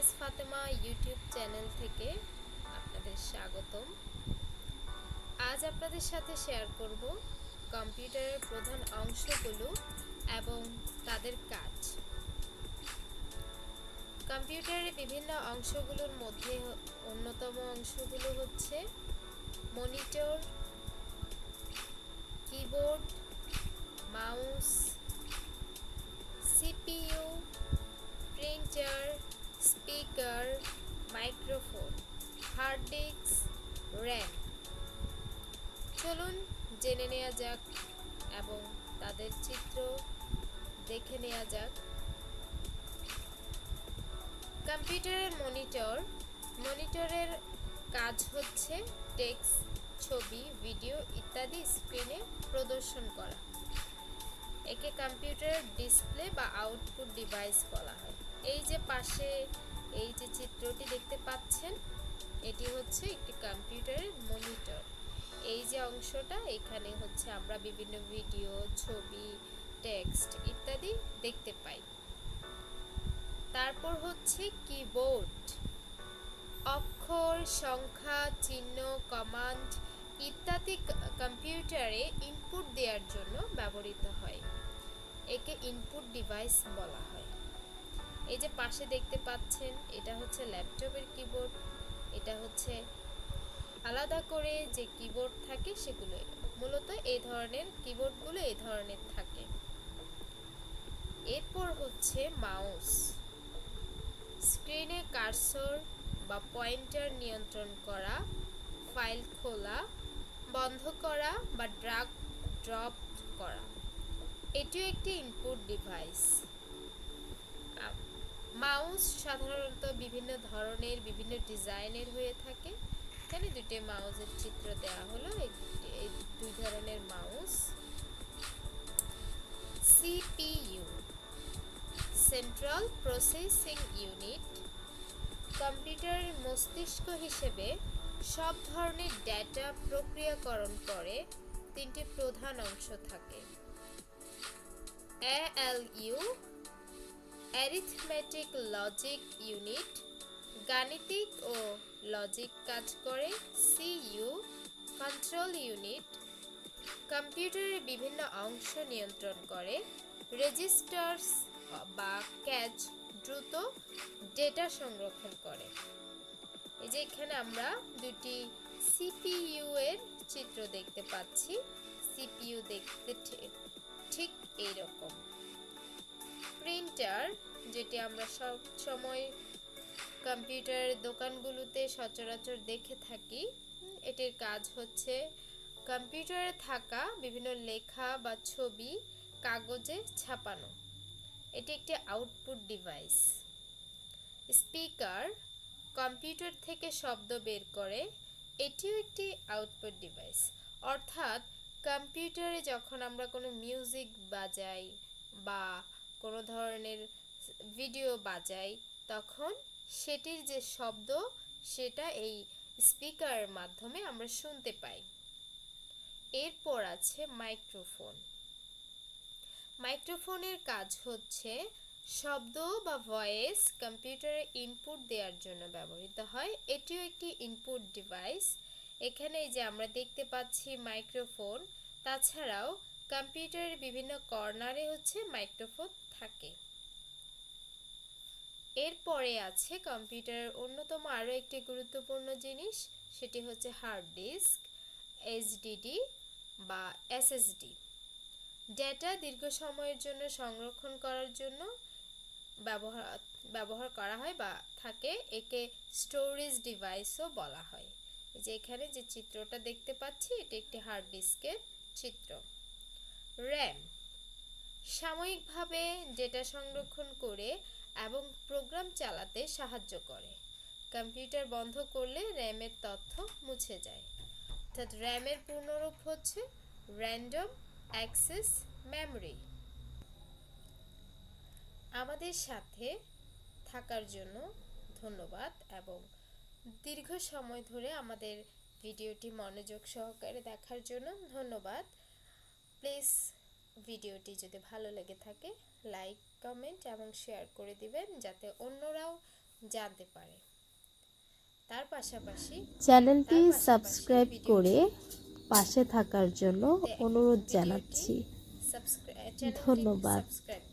Imtiaz Fatema YouTube channel থেকে আপনাদের স্বাগতম। আজ আপনাদের সাথে শেয়ার করব কম্পিউটারের প্রধান অংশগুলো এবং তাদের কাজ। কম্পিউটারের বিভিন্ন অংশগুলোর মধ্যে অন্যতম অংশগুলো হচ্ছে monitor, keyboard, mouse, CPU, printer, speaker, microphone, hard disk, RAM. চলুন জেনে নেওয়া যাক এবং তাদের চিত্র দেখে নেওয়া যাক। কম্পিউটারের মনিটরের কাজ হচ্ছে টেক্সট, ছবি, ভিডিও ইত্যাদি স্ক্রিনে প্রদর্শন করা। একে কম্পিউটারের ডিসপ্লে বা আউটপুট ডিভাইস বলা হয়। এই যে পাশে এই যে চিত্রটি দেখতে পাচ্ছেন, এটি হচ্ছে একটি কম্পিউটারের মনিটর। এই যে অংশটা, এখানে হচ্ছে আমরা বিভিন্ন ভিডিও, ছবি, টেক্সট ইত্যাদি দেখতে পাই। তারপর হচ্ছে কিবোর্ড, অক্ষর, সংখ্যা, চিহ্ন, কমান্ড ইত্যাদি কম্পিউটারে ইনপুট দেওয়ার জন্য ব্যবহৃত হয়। একে ইনপুট ডিভাইস বলা হয়। এই যে পাশে দেখতে পাচ্ছেন, এটা হচ্ছে ল্যাপটপের কিবোর্ড। এটা হচ্ছে আলাদা করে যে কিবোর্ড থাকে সেগুলো, মূলত এই ধরনের কিবোর্ডগুলো এই ধরনের থাকে। এরপর হচ্ছে মাউস, স্ক্রিনে কার্সর বা পয়েন্টার নিয়ন্ত্রণ করা, ফাইল খোলা, বন্ধ করা বা ড্র্যাগ ড্রপ করা। এটিও একটি ইনপুট ডিভাইস। মাউস সাধারণত বিভিন্ন ধরনের, বিভিন্ন ডিজাইনের হয়ে থাকে। এখানে দুটি মাউসের চিত্র দেওয়া হলো, এই দুই ধরনের mouse. CPU, central processing unit, কম্পিউটারের মস্তিষ্ক হিসেবে সব ধরনের ডেটা প্রক্রিয়াকরণ করে। তিনটি প্রধান অংশ থাকে। এএলইউ, অ্যারিথমেটিক লজিক ইউনিট, গাণিতিক ও লজিক কাজ করে। সিইউ, কন্ট্রোল ইউনিট, কম্পিউটারের বিভিন্ন অংশ নিয়ন্ত্রণ করে। রেজিস্টার্স বা ক্যাচ, দ্রুত ডেটা সংরক্ষণ করে। এই যে এখানে আমরা দুটি সিপিইউ এর চিত্র দেখতে পাচ্ছি। সিপিইউ দেখতে ঠিক এইরকম। প্রিন্টার, যেটি আমরা সব সময় কম্পিউটারের দোকানগুলোতে সচরাচর দেখে থাকি। এটির কাজ হচ্ছে কম্পিউটারে থাকা বিভিন্ন লেখা বা ছবি কাগজে ছাপানো। এটি একটি আউটপুট ডিভাইস। স্পিকার, কম্পিউটার থেকে শব্দ বের করে। এটিও একটি আউটপুট ডিভাইস। অর্থাৎ কম্পিউটারে যখন আমরা কোনো মিউজিক বাজাই বা কোনো ধরনের ভিডিও বাজাই, তখন সেটির যে শব্দ, সেটা এই স্পিকারের মাধ্যমে আমরা শুনতে পাই। এরপর আছে মাইক্রোফোন। মাইক্রোফোনের কাজ হচ্ছে শব্দ বা ভয়েস কম্পিউটারে ইনপুট দেওয়ার জন্য ব্যবহৃত হয়। এটিও একটি ইনপুট ডিভাইস। এখানে যে আমরা দেখতে পাচ্ছি মাইক্রোফোন, তাছাড়াও কম্পিউটারের বিভিন্ন কর্নারে হচ্ছে মাইক্রোফোন থাকে। এরপরে আছে কম্পিউটারের অন্যতম আরও একটি গুরুত্বপূর্ণ জিনিস, সেটি হচ্ছে হার্ড ডিস্ক, এইচডিডি বা এসএসডি। ডেটা দীর্ঘ সময়ের জন্য সংরক্ষণ করার জন্য ব্যবহার করা হয় বা থাকে। একে স্টোরেজ ডিভাইসও বলা হয়। যে এখানে যে চিত্রটা দেখতে পাচ্ছি, এটি একটি হার্ড ডিস্কের চিত্র। র্যাম, সাময়িকভাবে ডেটা সংরক্ষণ করে এবং প্রোগ্রাম চালাতে সাহায্য করে। কম্পিউটার বন্ধ করলে র্যামের তথ্য মুছে যায়। অর্থাৎ র্যামের পূর্ণরূপ হচ্ছে র্যান্ডম অ্যাক্সেস মেমরি। আমাদের সাথে থাকার জন্য ধন্যবাদ এবং দীর্ঘ সময় ধরে আমাদের ভিডিওটি মনোযোগ সহকারে দেখার জন্য ধন্যবাদ। প্লিজ ভিডিওটি যদি ভালো লেগে থাকে, লাইক, কমেন্ট এবং শেয়ার করে দিবেন, যাতে অন্যরাও জানতে পারে। তার পাশাপাশি চ্যানেলটি সাবস্ক্রাইব করে পাশে থাকার জন্য অনুরোধ জানাচ্ছি। চ্যানেলটি ধন্যবাদ। সাবস্ক্রাইব